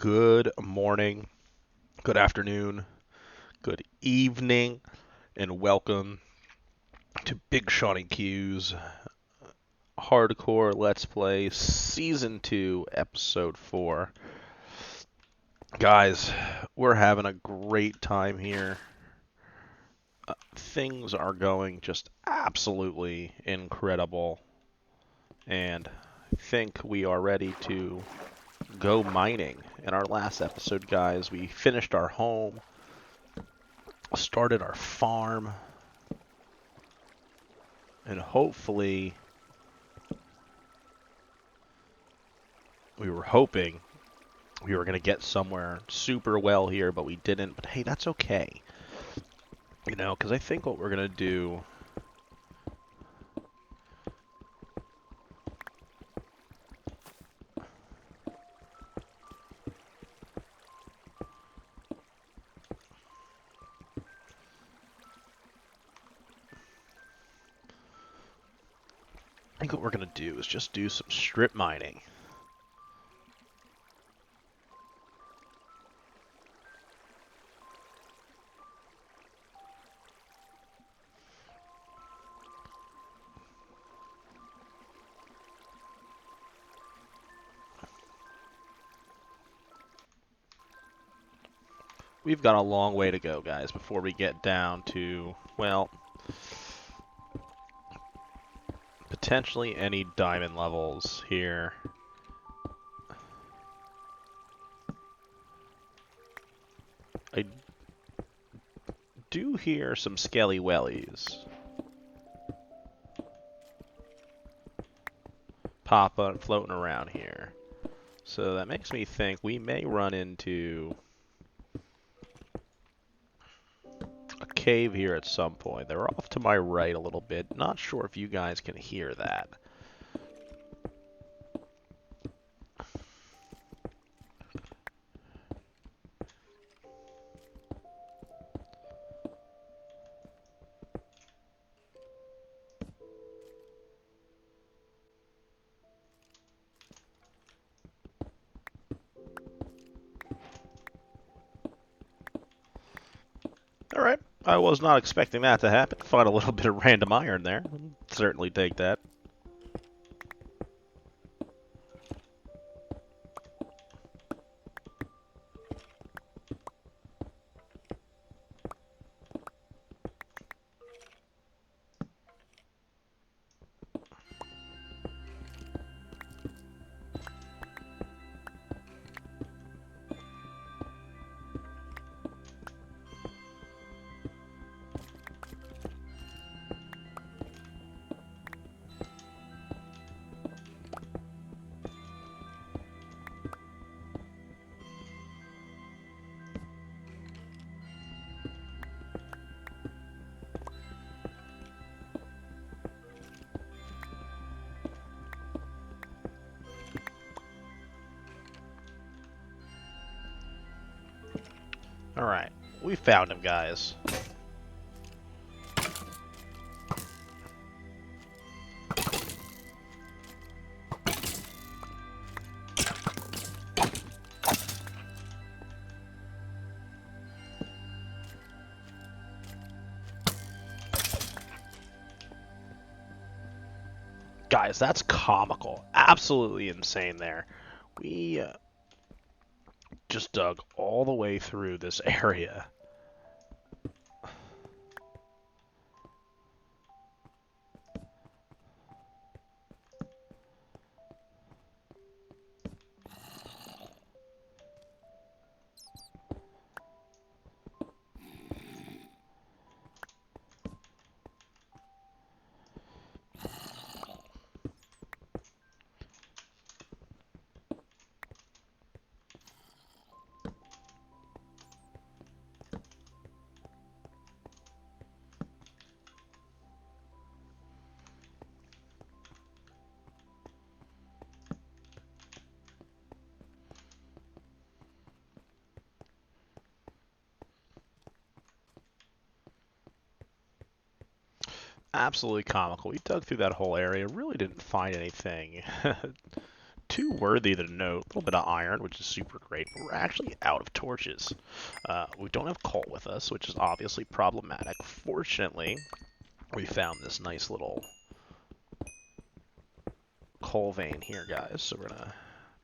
Good morning, good afternoon, good evening, and welcome to Big Shawnee Q's Hardcore Let's Play Season 2, Episode 4. Guys, we're having a great time here. Things are going just absolutely incredible, and I think we are ready to go mining. In our last episode, guys, we finished our home, started our farm, and hopefully we were hoping we were going to get somewhere super well here, but we didn't. But hey, that's okay. You know, because I think what we're going to do... I think what we're going to do is just do some strip mining. We've got a long way to go, guys, before we get down to, well, potentially any diamond levels here. I do hear some skelly wellies popping, floating around here. So that makes me think we may run into a cave here at some point. They're off to my right a little bit. Not sure if you guys can hear that. Alright, I was not expecting that to happen. Find a little bit of random iron there. Certainly take that. Alright, we found him, guys. Guys, that's comical. Absolutely insane there. We just dug all the way through this area. Absolutely comical. We dug through that whole area, really didn't find anything too worthy to note. A little bit of iron, which is super great, but we're actually out of torches. We don't have coal with us, which is obviously problematic. Fortunately, we found this nice little coal vein here, guys, so we're going to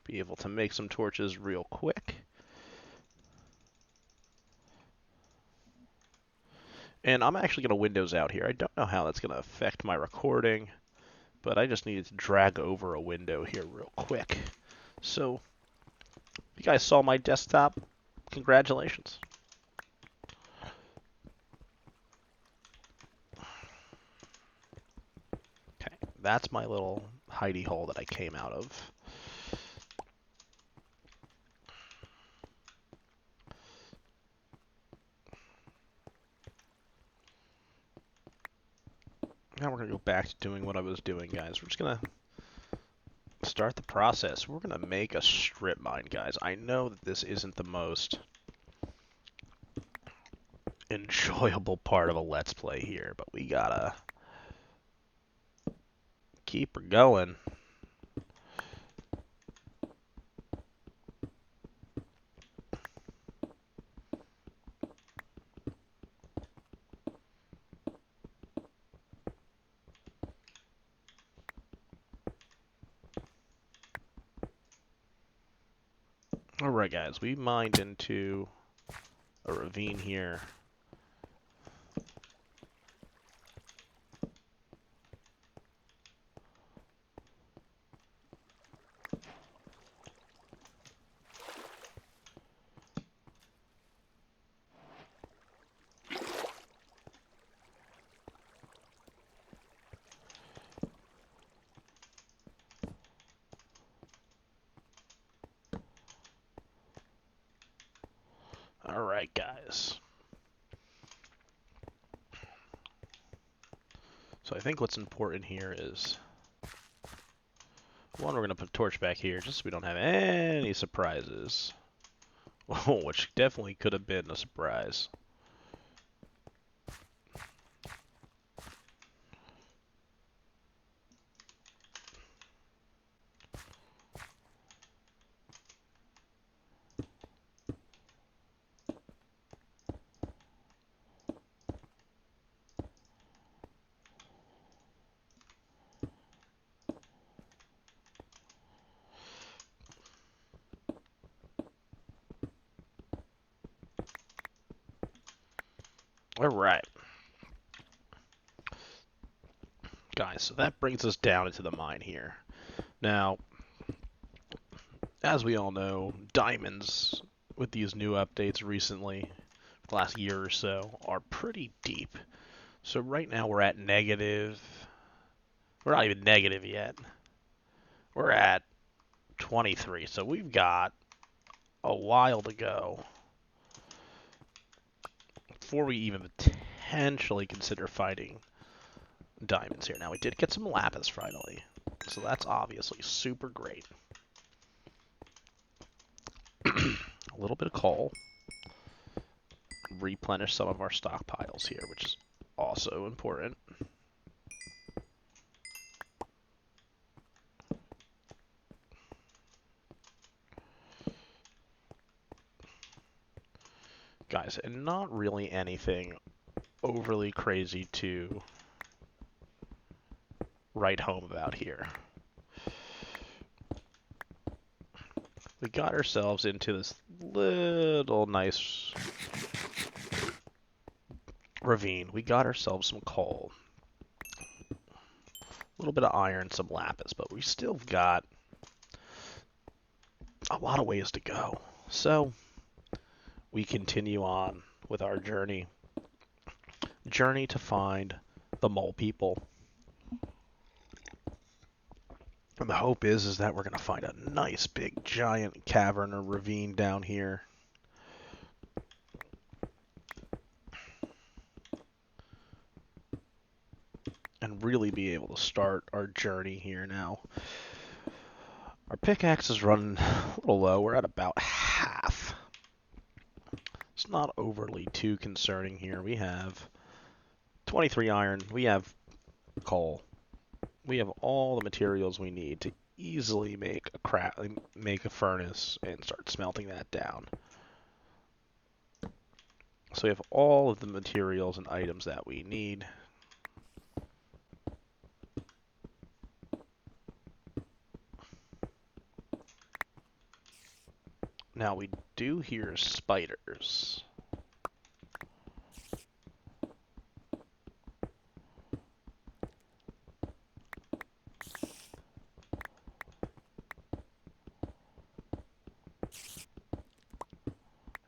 be able to make some torches real quick. And I'm actually going to windows out here. I don't know how that's going to affect my recording, but I just needed to drag over a window here real quick. So, if you guys saw my desktop, congratulations. Okay, that's my little hidey hole that I came out of. Now we're going to go back to doing what I was doing, guys. We're just going to start the process. We're going to make a strip mine, guys. I know that this isn't the most enjoyable part of a Let's Play here, but we gotta keep her going. Alright, guys, we mined into a ravine here. Alright, guys. So I think what's important here is, one, we're going to put a torch back here just so we don't have any surprises. Which definitely could have been a surprise. Alright. Guys, so that brings us down into the mine here. Now, as we all know, diamonds, with these new updates recently, the last year or so, are pretty deep. So right now we're at negative. We're not even negative yet. We're at 23, so we've got a while to go before we even potentially consider fighting diamonds here. Now, we did get some lapis finally, so that's obviously super great. A little bit of coal. Replenish some of our stockpiles here, which is also important. Guys, and not really anything overly crazy to write home about here. We got ourselves into this little nice ravine. We got ourselves some coal, a little bit of iron, some lapis, but we still got a lot of ways to go. So we continue on with our journey to find the mole people. And the hope is that we're going to find a nice big giant cavern or ravine down here. And really be able to start our journey here now. Our pickaxe is running a little low. We're at about half. It's not overly too concerning here. We have 23 iron. We have coal. We have all the materials we need to easily make a furnace and start smelting that down. So we have all of the materials and items that we need. Now we do hear spiders.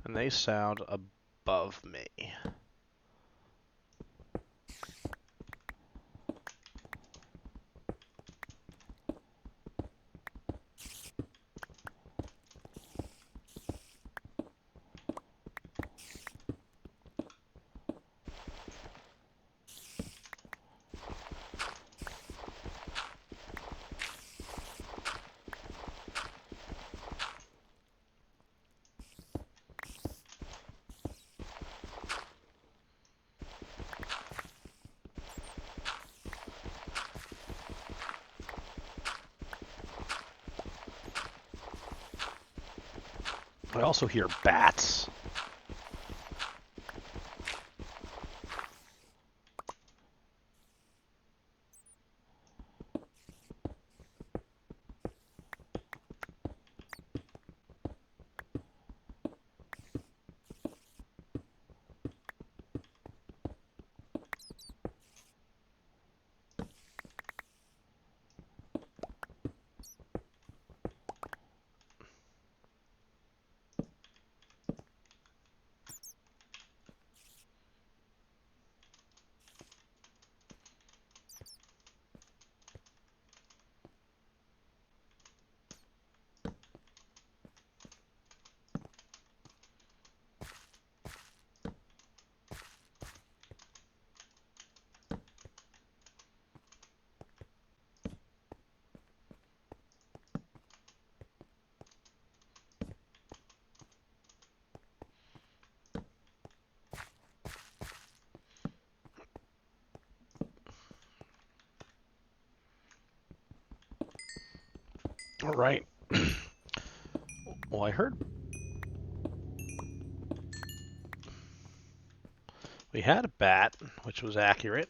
And they sound above me. I also hear bats. All right. Well, I heard we had a bat, which was accurate.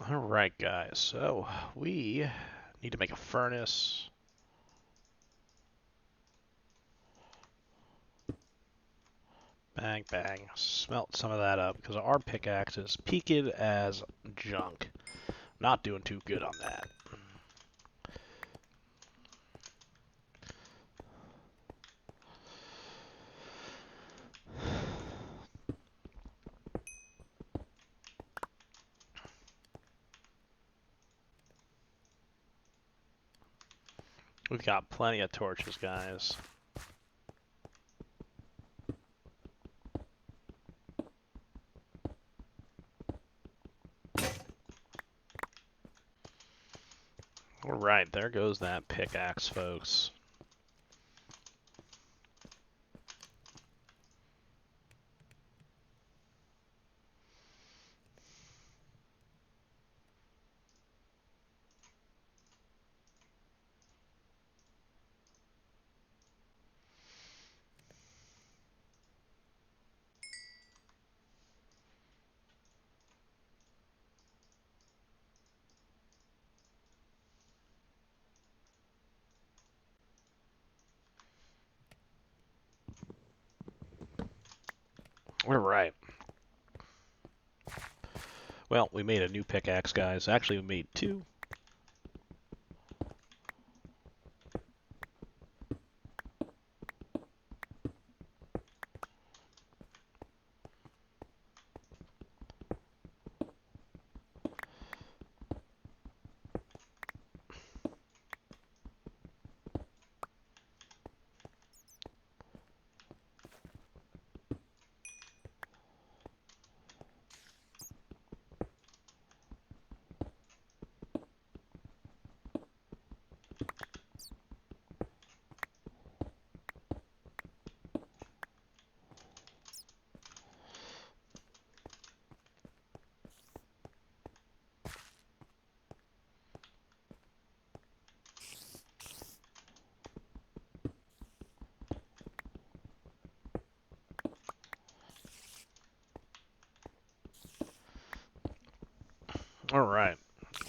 All right, guys. So we need to make a furnace. Bang, bang. Smelt some of that up because our pickaxe is peaked as junk. Not doing too good on that. We've got plenty of torches, guys. Alright, there goes that pickaxe, folks. Alright. Well, we made a new pickaxe, guys. Actually, we made two. Alright.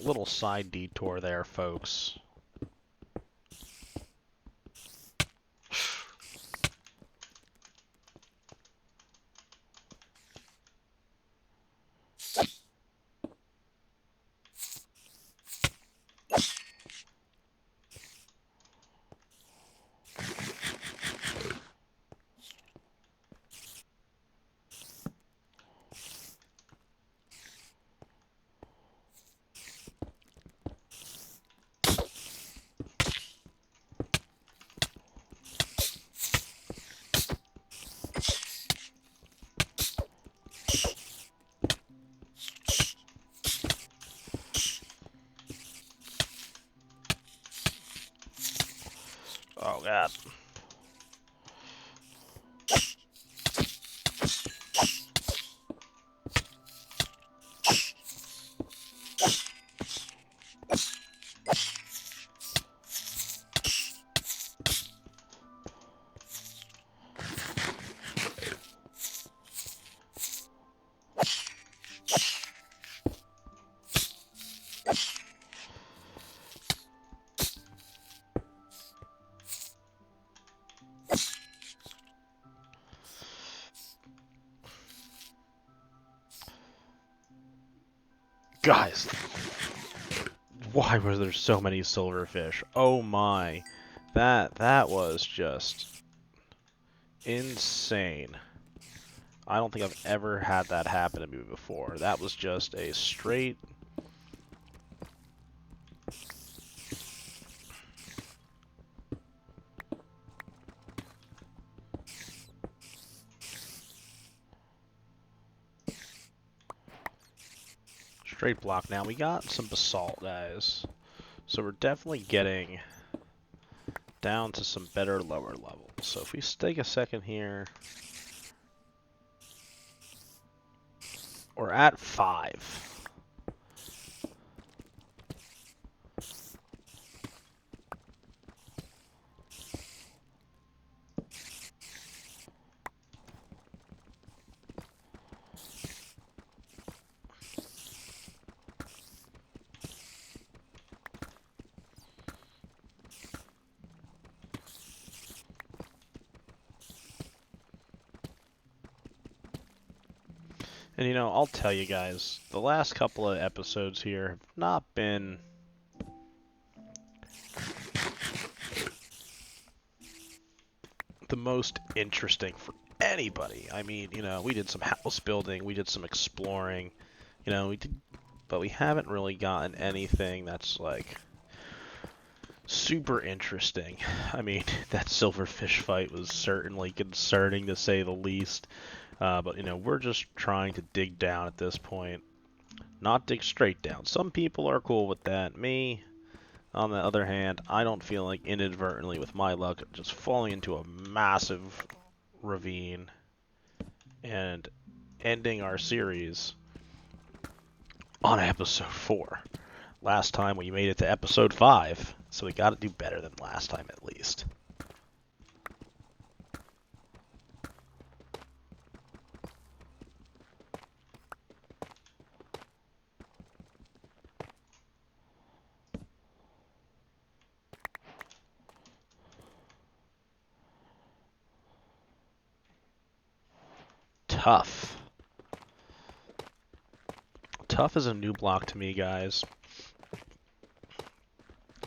Little side detour there, folks. Oh, God. Guys, why were there so many silverfish? Oh my. That was just insane. I don't think I've ever had that happen to me before. That was just a straight... straight block. Now, we got some basalt, guys. So we're definitely getting down to some better lower levels. So if we take a second here... We're at 5. And you know, I'll tell you guys, the last couple of episodes here have not been the most interesting for anybody. I mean, you know, we did some house building, we did some exploring, you know, but we haven't really gotten anything that's like super interesting. I mean, that silverfish fight was certainly concerning to say the least. But you know, we're just trying to dig down at this point, not dig straight down. Some people are cool with that. Me, on the other hand, I don't feel like inadvertently, with my luck, just falling into a massive ravine and ending our series on episode 4. Last time we made it to episode 5, so we gotta do better than last time at least. Tough. Tough is a new block to me, guys.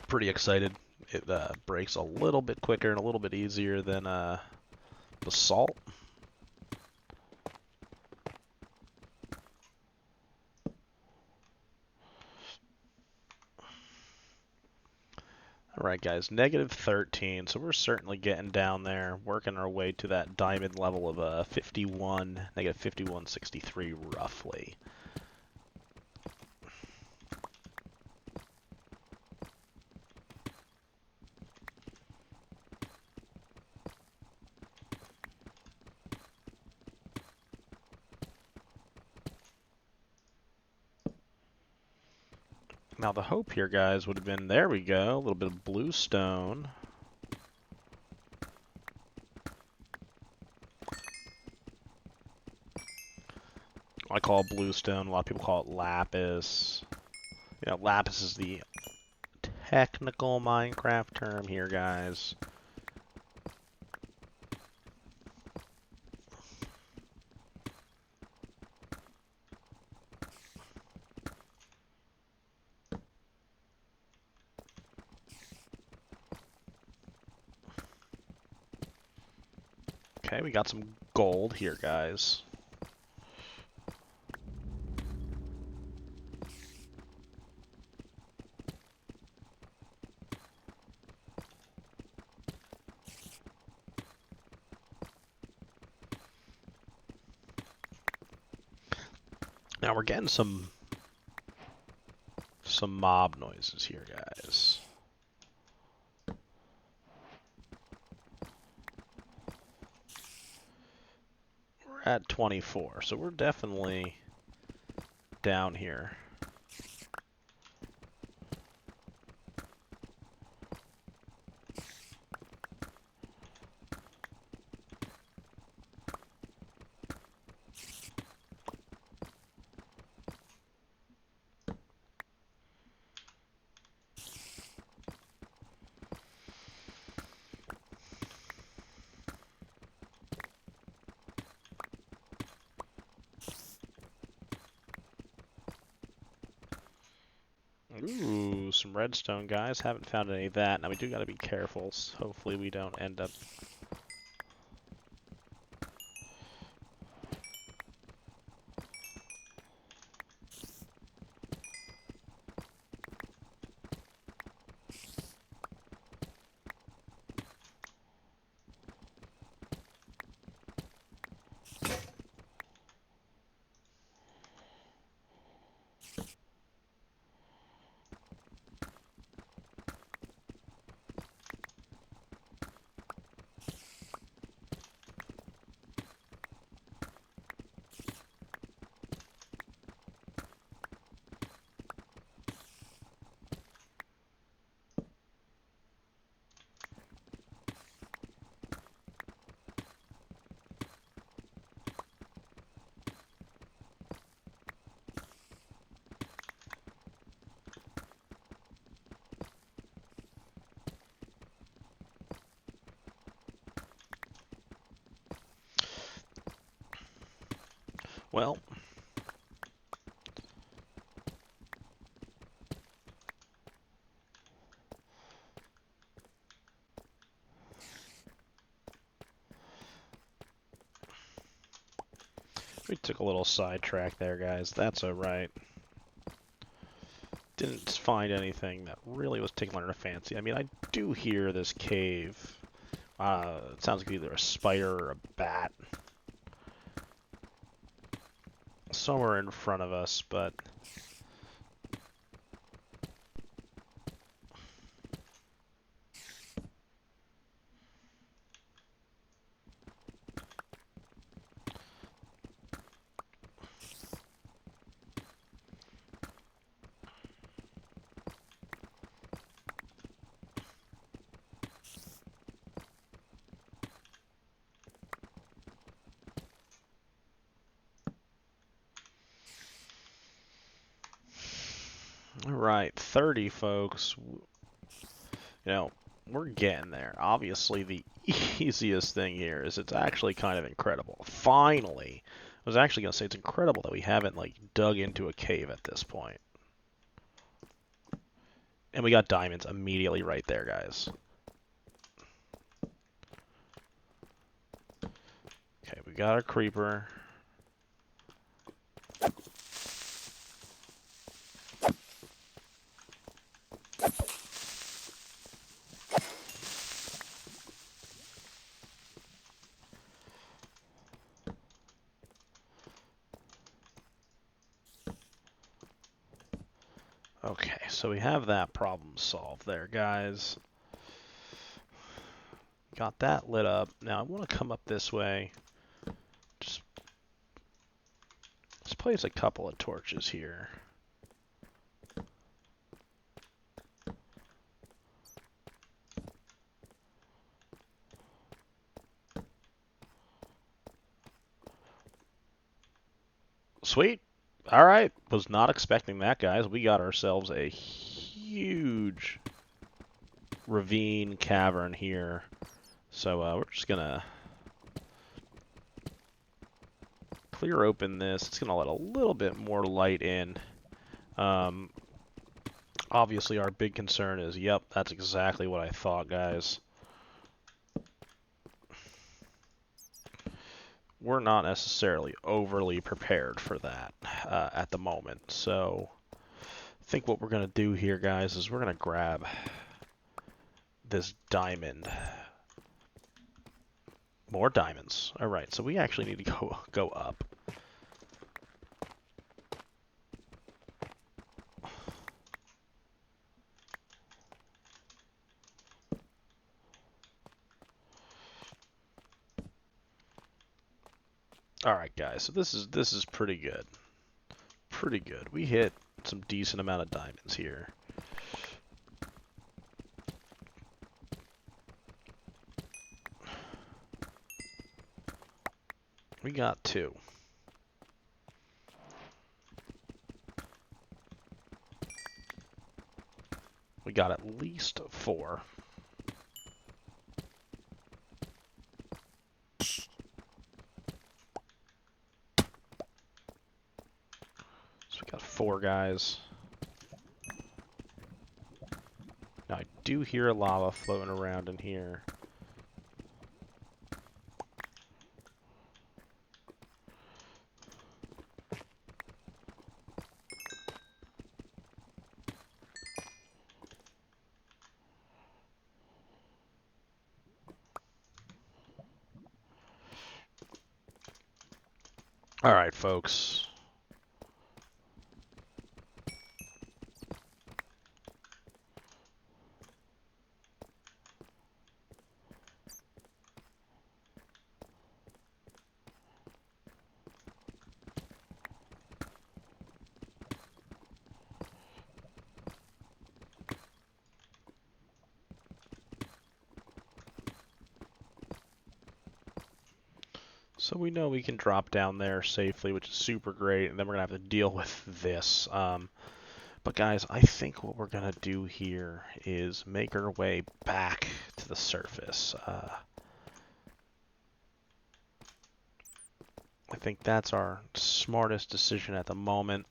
Pretty excited. It breaks a little bit quicker and a little bit easier than basalt. Alright guys, negative 13, so we're certainly getting down there, working our way to that diamond level of 51, negative 5163 roughly. Now the hope here, guys, would have been, there we go, a little bit of bluestone. I call it bluestone, a lot of people call it lapis. You know, lapis is the technical Minecraft term here, guys. Okay, we got some gold here, guys. Now we're getting some mob noises here, guys. We're at 24, so we're definitely down here. Ooh, some redstone, guys. Haven't found any of that. Now we do got to be careful. So hopefully we don't end up. Well, we took a little sidetrack there, guys. That's alright. Didn't find anything that really was tickling our fancy. I mean, I do hear this cave. It sounds like either a spider or a bat. Somewhere in front of us, but... Alright, 30, folks. You know, we're getting there. Obviously, the easiest thing here is it's actually kind of incredible. Finally! I was actually going to say it's incredible that we haven't, like, dug into a cave at this point. And we got diamonds immediately right there, guys. Okay, we got our creeper. Okay, so we have that problem solved there, guys. Got that lit up. Now I want to come up this way. Just let's place a couple of torches here. Sweet. Alright, was not expecting that, guys. We got ourselves a huge ravine cavern here. So we're just gonna clear open this. It's gonna let a little bit more light in. Obviously our big concern is, yep, that's exactly what I thought, guys. We're not necessarily overly prepared for that at the moment. So I think what we're gonna do here, guys, is we're gonna grab this diamond. More diamonds. Alright, so we actually need to go up. Alright guys, so this is pretty good. Pretty good. We hit some decent amount of diamonds here. We got 2. We got at least 4. So we got 4 guys. Now I do hear lava floating around in here. Alright, folks. So we know we can drop down there safely, which is super great, and then we're going to have to deal with this. But guys, I think what we're going to do here is make our way back to the surface. I think that's our smartest decision at the moment.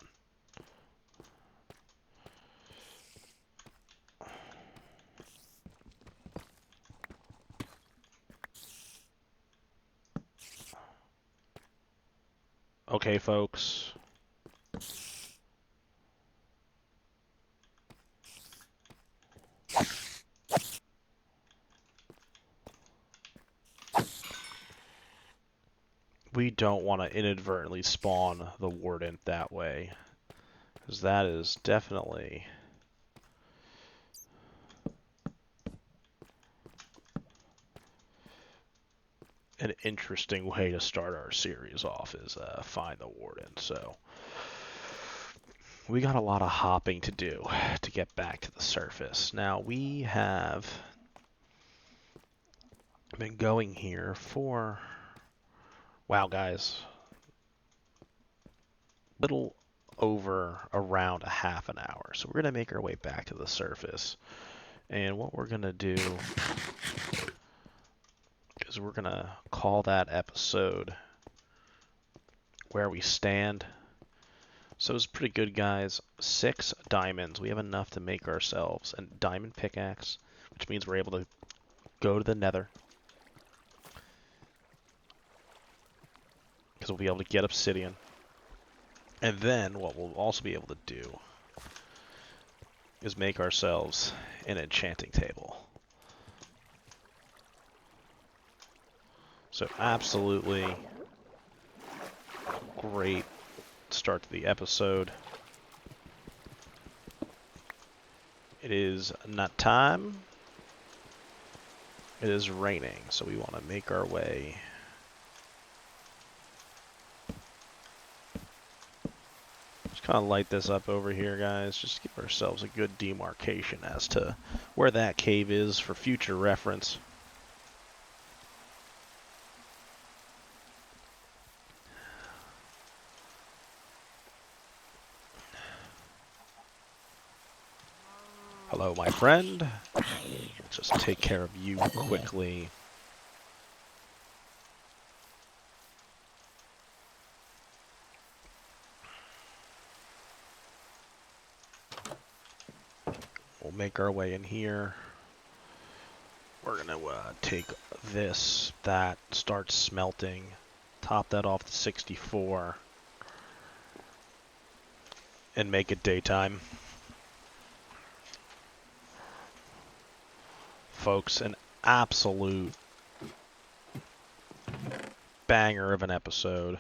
Okay, folks. We don't want to inadvertently spawn the warden that way, because that is definitely an interesting way to start our series off, is find the warden. So we got a lot of hopping to do to get back to the surface. Now we have been going here for, wow guys, little over around a half an hour. So we're going to make our way back to the surface. And what we're going to do is we're going to call that episode Where We Stand. So it's pretty good, guys. 6 diamonds. We have enough to make ourselves a diamond pickaxe, which means we're able to go to the nether, because we'll be able to get obsidian. And then what we'll also be able to do is make ourselves an enchanting table. So absolutely great start to the episode. It is not time. It is raining, so we want to make our way kind of light this up over here, guys. Just give ourselves a good demarcation as to where that cave is for future reference. Hello, my friend. Just take care of you quickly. We'll make our way in here. We're gonna take this, that, start smelting, top that off to 64, and make it daytime. Folks, an absolute banger of an episode.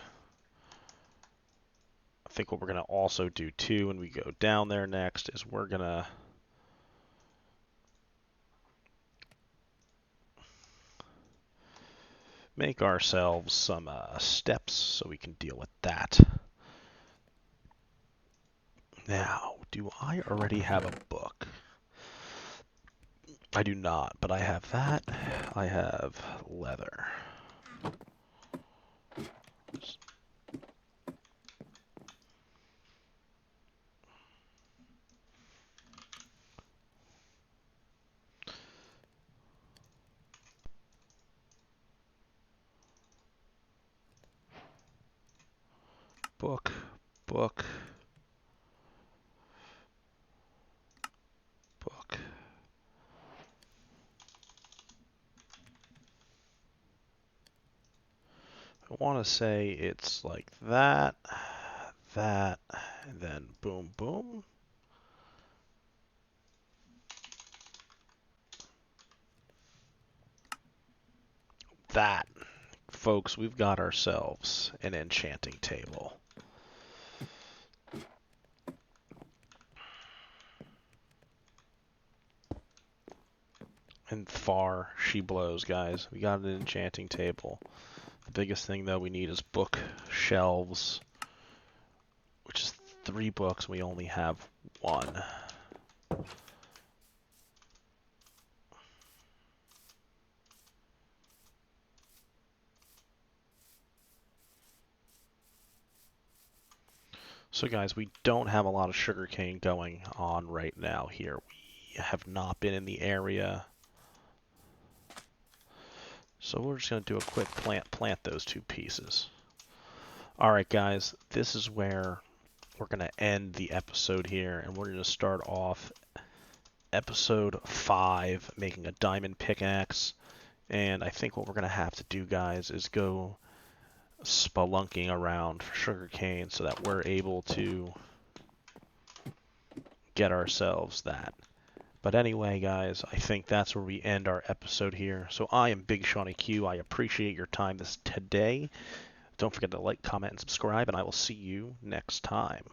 I think what we're gonna also do too when we go down there next is we're gonna make ourselves some steps so we can deal with that. Now, do I already have a book? I do not, but I have that. I have leather. Book, book, book. I want to say it's like that, that, and then boom, boom. That, folks, we've got ourselves an enchanting table. And far she blows, guys. We got an enchanting table. The biggest thing, though, we need is book shelves, which is 3 books. We only have 1. So guys, we don't have a lot of sugarcane going on right now here. We have not been in the area. So we're just going to do a quick plant those 2 pieces. Alright guys, this is where we're going to end the episode here, and we're going to start off episode 5, making a diamond pickaxe. And I think what we're going to have to do, guys, is go spelunking around for sugarcane so that we're able to get ourselves that. But anyway, guys, I think that's where we end our episode here. So I am Big Shawnee Q. I appreciate your time today. Don't forget to like, comment, and subscribe, and I will see you next time.